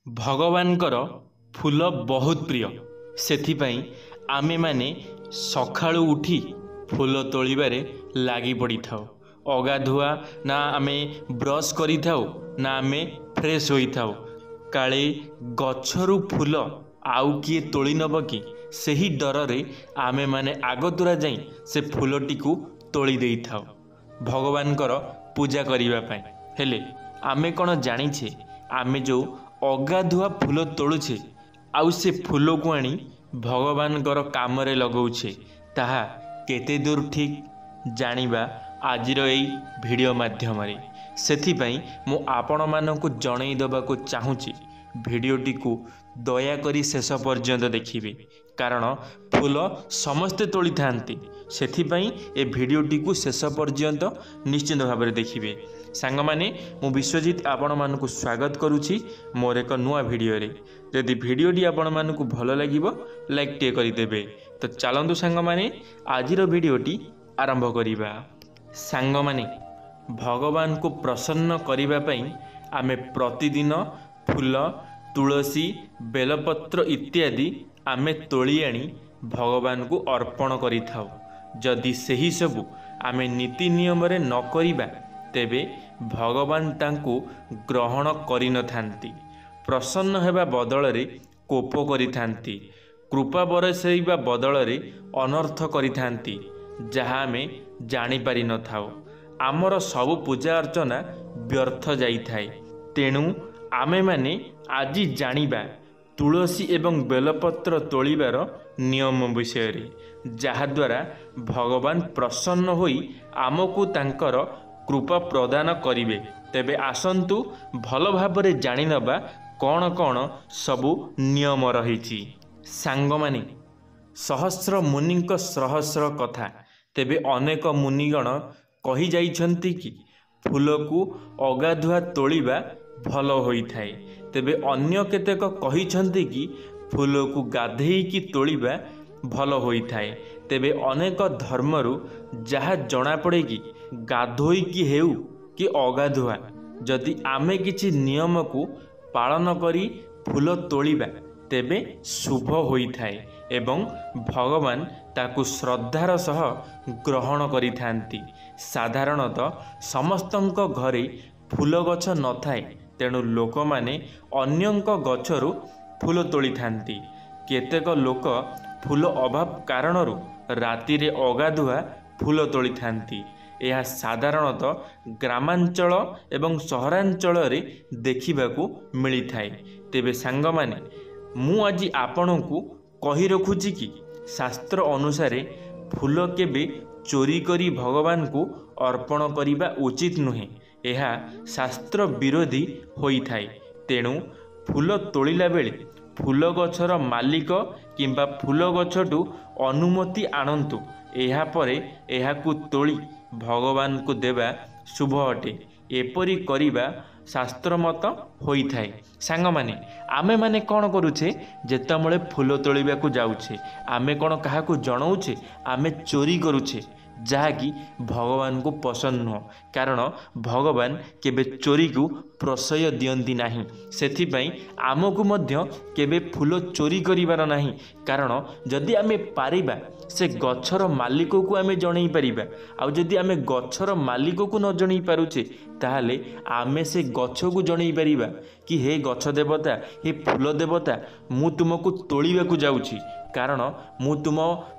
भगवानकर फूल बहुत प्रिय सेथिपाई आमे माने सखाळु उठी फूल तोलिबारे लागी पड़ी थाओ। अगाधुआ ना आमे ब्रश करी थाओ ना आमे फ्रेश होई थाओ। काले गछरु फूल आउ किए तोली नब कि सेही डर आमे माने आगतुरा जाई से फूलटी को तोली देई थाओ भगवानकर पूजा करिबा पाई। हेले आमे कोन जानिछे आमे जो अगाधुआ फूल तोलुछे आउ से फूल को आनी भगवानकर कामरे लगौछे ताहा केते दूर ठीक जानिबा आजिर एई वीडियो माध्यम रे। सेथिपाई मु आपण मानकु जणई दबाकु चाहूची वीडियोटी को दया करी शेष पर्यंत देखिबे कारण फूल समस्ते तोली थांती। सेथिपाई ए वीडियोटी को शेष पर्यंत निश्चित भाव में देखिबे। सांग माने मु विश्वजीत आपण मानकु स्वागत करूची मोर एक नुआ वीडियो रे। यदि वीडियोटी आपण मानकु भलो लागिबो लाइक टे करि देबे। तो चलंतु सांग माने आजिर वीडियोटी आरंभ करिबा। सांग माने भगवान को प्रसन्न करिबा पई आमे प्रतिदिन फूल तुलसी बेलपत्र इत्यादि आमे तोली आनी भगवान को अर्पण करि थाओ। जदि सही सबु आमे नीति नियम रे न करिबा तेबे भगवान तांको ग्रहण करि न थांती। प्रसन्न हेबा बदल रे कोप करि थांती। कृपा बरसैबा बदल रे अनर्थ करि थांती जहा आमे जानि पारि न थाओ। आमर सबु पूजा अर्चना व्यर्थ जाई थाए। तेणु आमे माने आजि जानिबा तुलसी एवं बेलपत्र तोलिबार नियम विषय रे जहा द्वारा भगवान प्रसन्न होई आमको तांकर कृपा प्रदान करिवे। तेबे आसंतु भल भाबरे जानि नबा कौन कौन सबु नियम रहिछि। सांग माने सहस्र मुनिक सहस्र कथा तेबे अनेक मुनिगण कहि जाइछन्ति कि फूल को अगाधुआ तोलिबा भल होई थाए। तेबे अन्य केतेक कहिछन्ति कि फूल को गाधेई की तोलिबा भल होई थाए। तेबे अनेक धर्मरु जहा जणा पड़े कि गाधोई की हेउ कि अगाधुआ जदि आमे किछि नियम को पालन करी फूल तोलिबा तेबे शुभ होई थाए एवं भगवान ताकु श्रद्धार सह ग्रहण करि थांती। साधारणतः समस्तंक घरे फूल गछ न थाए तेणु लोक माने अन्यंक गछरु फूल तोली थांती। केतेक लोक फूल अभाव कारणरु राति रे अगाधुआ फूल तोली थांती। यह साधारणतः ग्रामांचल एवं सहरांचल रे देखिबाकू मिली थाए। तेबे सांग माने मु आजि आपनकू कहि रखुची कि शास्त्र अनुसारे फूल केबे चोरी करी भगवान को अर्पण करिबा उचित नुहे। यह शास्त्र विरोधी होई थाए। तेणु फूल तोलिला बेले फूल गछर मालिक किंबा फूल गछटू अनुमति आणंतु। एहा परे एहाकू तोली भगवान को देवा शुभ अटे। एपरी करिबा शास्त्र मत होई थाए। सांग माने आमे माने कौन करूछे जेतमळे फूल तोलिबा को जाउछे आमे कौन काहाकू जणाउछे आमे चोरी करूछे जहाँकि भगवान को पसंद नुह। कारण भगवान केबे चोरी को प्रशय दियंती नाही। सेथिपाई आमको मध्य केबे फूल चोरी करिबार नाही। कारण जदि आमे पारिबा से गछर मालिक को आमे जणई पारिबा आउ जदि आमे गछर मालिक को न जणई पारुछे ताहाले आमे से गछ को जणई पारिबा कि हे गछ देवता हे फूल देवता मु तुमको तोलिबा को जाउछि कारण मु तुम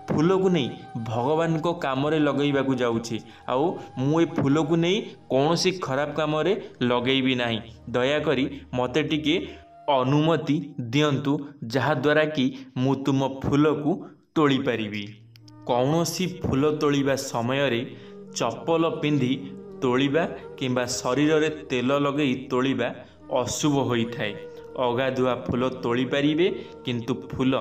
फूल को नहीं भगवान को कामरे लगेबा को जाउछि आउ मु ए फूल को नहीं कौनसी खराब कामरे लगेबी नाही। दया करी मते टिके अनुमति दियंतु जहा द्वारा कि मु तुम फूल को तोली पारिबी। कौनसी फूल तोलिबा समय रे चप्पल पिंधि तोलिबा किंबा शरीर रे तेल लगेई तोलिबा अशुभ होई थाए। अगाधुआ फूल तोली पारिबे किंतु फूल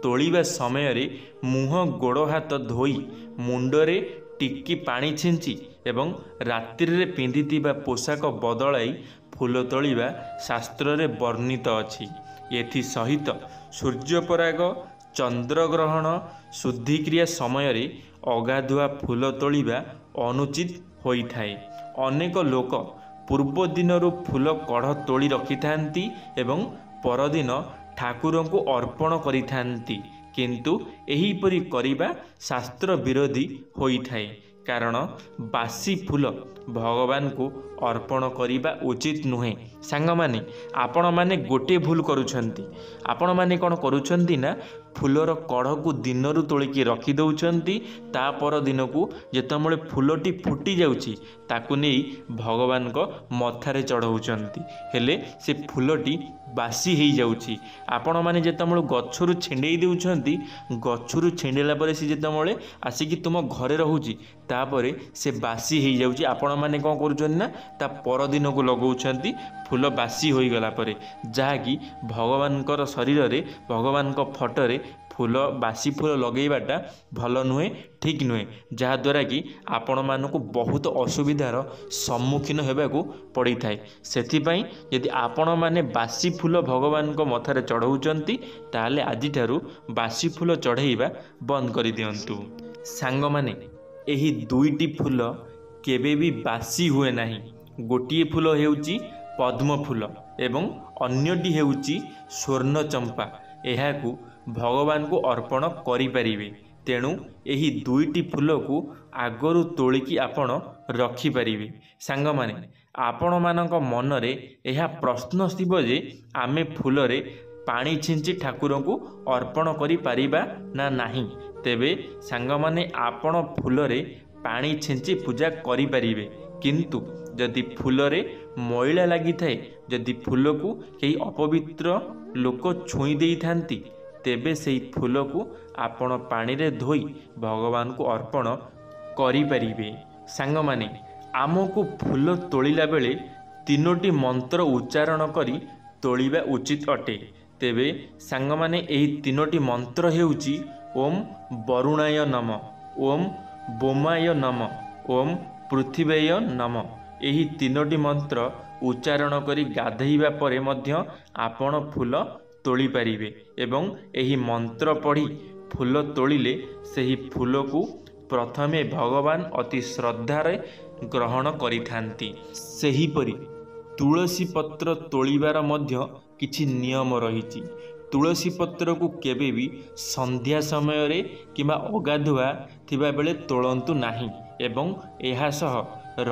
तोलिबा समय रे मुह गोड़ हाथ धोई मुंडरे टिकी पानी छिंची एवं रात्रि रे पिंधिथिबा पोशाक बदलाई फूल तोलिबा शास्त्र रे वर्णित अछि। एथि सहित सूर्यपराग चंद्रग्रहण शुद्धिक्रिया समय रे अगाधुआ फूल तोलिबा अनुचित होई थाए। अनेक लोक ପୂର୍ବ ଦିନରୁ ଫୁଲ କଢ଼ ତୋଳି ରଖିଥାନ୍ତି ଏବଂ ପରଦିନ ଠାକୁରଙ୍କୁ ଅର୍ପଣ କରିଥାନ୍ତି। କିନ୍ତୁ ଏହିପରି କରିବା ଶାସ୍ତ୍ର ବିରୋଧୀ ହୋଇଥାଏ, କାରଣ ବାସି ଫୁଲ ଭଗବାନଙ୍କୁ ଅର୍ପଣ କରିବା ଉଚିତ ନୁହେଁ। ସାଙ୍ଗମାନେ, ଆପଣମାନେ ଗୋଟିଏ ଭୁଲ କରୁଛନ୍ତି। ଆପଣମାନେ କ'ଣ କରୁଛନ୍ତି ନା ଫୁଲର କଢ଼କୁ ଦିନରୁ ତୋଳିକି ରଖିଦେଉଛନ୍ତି। ତା ପର ଦିନକୁ ଯେତେବେଳେ ଫୁଲଟି ଫୁଟି ଯାଉଛି ତାକୁ ନେଇ ଭଗବାନଙ୍କ ମଥାରେ ଚଢ଼ାଉଛନ୍ତି, ହେଲେ ସେ ଫୁଲଟି ବାସି ହେଇଯାଉଛି। ଆପଣମାନେ ଯେତେବେଳେ ଗଛରୁ ଛିଣ୍ଡେଇ ଦେଉଛନ୍ତି, ଗଛରୁ ଛିଣ୍ଡେଇଲା ପରେ ସେ ଯେତେବେଳେ ଆସିକି ତୁମ ଘରେ ରହୁଛି ତାପରେ ସେ ବାସି ହେଇଯାଉଛି। ଆପଣମାନେ କ'ଣ କରୁଛନ୍ତି ନା ତା ପରଦିନକୁ ଲଗାଉଛନ୍ତି ଫୁଲ ବାସି ହୋଇଗଲା ପରେ, ଯାହାକି ଭଗବାନଙ୍କର ଶରୀରରେ ଭଗବାନଙ୍କ ଫଟୋରେ ଫୁଲ ବାସି ଫୁଲ ଲଗାଇବାଟା ଭଲ ନୁହେଁ, ଠିକ୍ ନୁହେଁ, ଯାହାଦ୍ୱାରା କି ଆପଣମାନଙ୍କୁ ବହୁତ ଅସୁବିଧାର ସମ୍ମୁଖୀନ ହେବାକୁ ପଡ଼ିଥାଏ। ସେଥିପାଇଁ ଯଦି ଆପଣମାନେ ବାସି ଫୁଲ ଭଗବାନଙ୍କ ମଥାରେ ଚଢ଼ାଉଛନ୍ତି ତାହେଲେ ଆଜିଠାରୁ ବାସି ଫୁଲ ଚଢ଼ାଇବା ବନ୍ଦ କରିଦିଅନ୍ତୁ। ସାଙ୍ଗମାନେ, ଏହି ଦୁଇଟି ଫୁଲ କେବେ ବି ବାସି ହୁଏ ନାହିଁ। ଗୋଟିଏ ଫୁଲ ହେଉଛି ପଦ୍ମ ଫୁଲ ଏବଂ ଅନ୍ୟଟି ହେଉଛି ସ୍ୱର୍ଣ୍ଣଚମ୍ପା। ଏହାକୁ ଭଗବାନଙ୍କୁ ଅର୍ପଣ କରିପାରିବେ। ତେଣୁ ଏହି ଦୁଇଟି ଫୁଲକୁ ଆଗରୁ ତୋଳିକି ଆପଣ ରଖିପାରିବେ। ସାଙ୍ଗମାନେ, ଆପଣମାନଙ୍କ ମନରେ ଏହା ପ୍ରଶ୍ନ ଥିବ ଯେ ଆମେ ଫୁଲରେ ପାଣି ଛିଞ୍ଚି ଠାକୁରଙ୍କୁ ଅର୍ପଣ କରିପାରିବା ନା ନାହିଁ। ତେବେ ସାଙ୍ଗମାନେ, ଆପଣ ଫୁଲରେ ପାଣି ଛିଞ୍ଚି ପୂଜା କରିପାରିବେ, କିନ୍ତୁ ଯଦି ଫୁଲରେ ମଇଳା ଲାଗିଥାଏ, ଯଦି ଫୁଲକୁ କେହି ଅପବିତ୍ର ଲୋକ ଛୁଇଁ ଦେଇଥାନ୍ତି, ତେବେ ସେହି ଫୁଲକୁ ଆପଣ ପାଣିରେ ଧୋଇ ଭଗବାନଙ୍କୁ ଅର୍ପଣ କରିପାରିବେ। ସାଙ୍ଗମାନେ, ଆମକୁ ଫୁଲ ତୋଳିଲା ବେଳେ 3ଟି ମନ୍ତ୍ର ଉଚ୍ଚାରଣ କରି ତୋଳିବା ଉଚିତ ଅଟେ। ତେବେ ସାଙ୍ଗମାନେ, ଏହି 3ଟି ମନ୍ତ୍ର ହେଉଛି ଓମ୍ ବରୁଣାୟ ନମ, ଓମ୍ ବୋମାୟ ନମ, ଓମ୍ ପୃଥିବେୟ ନମ। ଏହି 3ଟି ମନ୍ତ୍ର ଉଚ୍ଚାରଣ କରି ଗାଧୋଇବା ପରେ ମଧ୍ୟ ଆପଣ ଫୁଲ ତୋଳିପାରିବେ ଏବଂ ଏହି ମନ୍ତ୍ର ପଢ଼ି ଫୁଲ ତୋଳିଲେ ସେହି ଫୁଲକୁ ପ୍ରଥମେ ଭଗବାନ ଅତି ଶ୍ରଦ୍ଧାରେ ଗ୍ରହଣ କରିଥାନ୍ତି। ସେହିପରି ତୁଳସୀ ପତ୍ର ତୋଳିବାର ମଧ୍ୟ କିଛି ନିୟମ ରହିଛି। ତୁଳସୀ ପତ୍ରକୁ କେବେ ବି ସନ୍ଧ୍ୟା ସମୟରେ କିମ୍ବା ଅଗାଧୁଆ ଥିବାବେଳେ ତୋଳନ୍ତୁ ନାହିଁ ଏବଂ ଏହା ସହ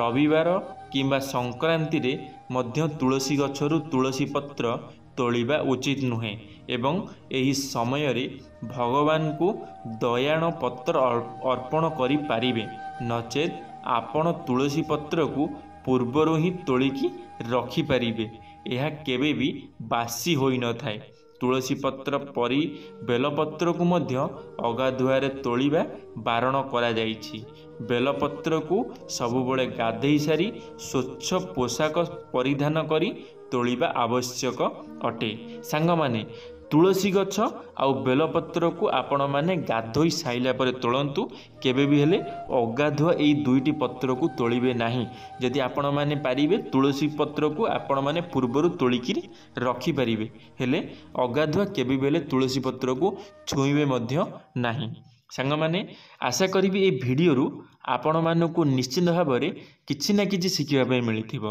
ରବିବାର କିମ୍ବା ସଂକ୍ରାନ୍ତିରେ ମଧ୍ୟ ତୁଳସୀ ଗଛରୁ ତୁଳସୀ ପତ୍ର ତୋଳିବା ଉଚିତ ନୁହେଁ ଏବଂ ଏହି ସମୟରେ ଭଗବାନଙ୍କୁ ଦୟାଣ ପତ୍ର ଅର୍ପଣ କରିପାରିବେ। ନଚେତ୍ ଆପଣ ତୁଳସୀ ପତ୍ରକୁ ପୂର୍ବରୁ ହିଁ ତୋଳିକି ରଖିପାରିବେ। ଏହା କେବେ ବି ବାସି ହୋଇନଥାଏ। ତୁଳସୀ ପତ୍ର ପରି ବେଲପତ୍ରକୁ ମଧ୍ୟ ଅଗାଧୁଆରେ ତୋଳିବା ବାରଣ କରାଯାଇଛି। ବେଲପତ୍ରକୁ ସବୁବେଳେ ଗାଧୋଇ ସାରି ସ୍ୱଚ୍ଛ ପୋଷାକ ପରିଧାନ କରି ତୋଳିବା ଆବଶ୍ୟକ ଅଟେ। ସାଙ୍ଗମାନେ, ତୁଳସୀ ଗଛ ଆଉ ବେଲପତ୍ରକୁ ଆପଣମାନେ ଗାଧୋଇ ସାରିଲା ପରେ ତୋଳନ୍ତୁ। କେବେ ବି ହେଲେ ଅଗାଧୁଆ ଏହି 2ଟି ପତ୍ରକୁ ତୋଳିବେ ନାହିଁ। ଯଦି ଆପଣମାନେ ପାରିବେ ତୁଳସୀ ପତ୍ରକୁ ଆପଣମାନେ ପୂର୍ବରୁ ତୋଳିକିରି ରଖିପାରିବେ, ହେଲେ ଅଗାଧୁଆ କେବେ ବି ହେଲେ ତୁଳସୀ ପତ୍ରକୁ ଛୁଇଁବେ ମଧ୍ୟ ନାହିଁ। ସାଙ୍ଗମାନେ, ଆଶା କରିବି ଏହି ଭିଡ଼ିଓରୁ ଆପଣମାନଙ୍କୁ ନିଶ୍ଚିତ ଭାବରେ କିଛି ନା କିଛି ଶିଖିବା ପାଇଁ ମିଳିଥିବ।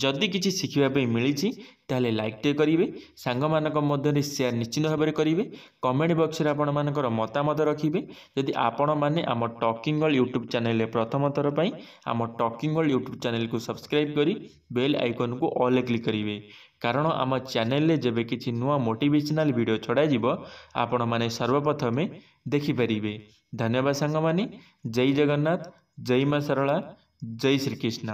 ଯଦି କିଛି ଶିଖିବା ପାଇଁ ମିଳିଛି ତାହେଲେ ଲାଇକ୍ଟେ କରିବେ, ସାଙ୍ଗମାନଙ୍କ ମଧ୍ୟରେ ସେୟାର ନିଶ୍ଚିତ ଭାବରେ କରିବେ, କମେଣ୍ଟ ବକ୍ସରେ ଆପଣମାନଙ୍କର ମତାମତ ରଖିବେ। ଯଦି ଆପଣମାନେ ଆମ ଟକିଂ ୱାର୍ଲ୍ଡ ୟୁଟ୍ୟୁବ୍ ଚ୍ୟାନେଲରେ ପ୍ରଥମ ଥର ପାଇଁ ଆମ ଟକିଂ ୱାର୍ଲ୍ଡ ୟୁଟ୍ୟୁବ୍ ଚ୍ୟାନେଲକୁ ସବସ୍କ୍ରାଇବ୍ କରି ବେଲ୍ ଆଇକନ୍କୁ ଅଲ୍ରେ କ୍ଲିକ୍ କରିବେ, କାରଣ ଆମ ଚ୍ୟାନେଲରେ ଯେବେ କିଛି ନୂଆ ମୋଟିଭେସନାଲ ଭିଡ଼ିଓ ଛଡ଼ାଯିବ ଆପଣମାନେ ସର୍ବପ୍ରଥମେ ଦେଖିପାରିବେ। ଧନ୍ୟବାଦ ସାଙ୍ଗମାନେ। ଜୟ ଜଗନ୍ନାଥ, ଜୟ ମା ଶାରଳା, ଜୟ ଶ୍ରୀକୃଷ୍ଣ।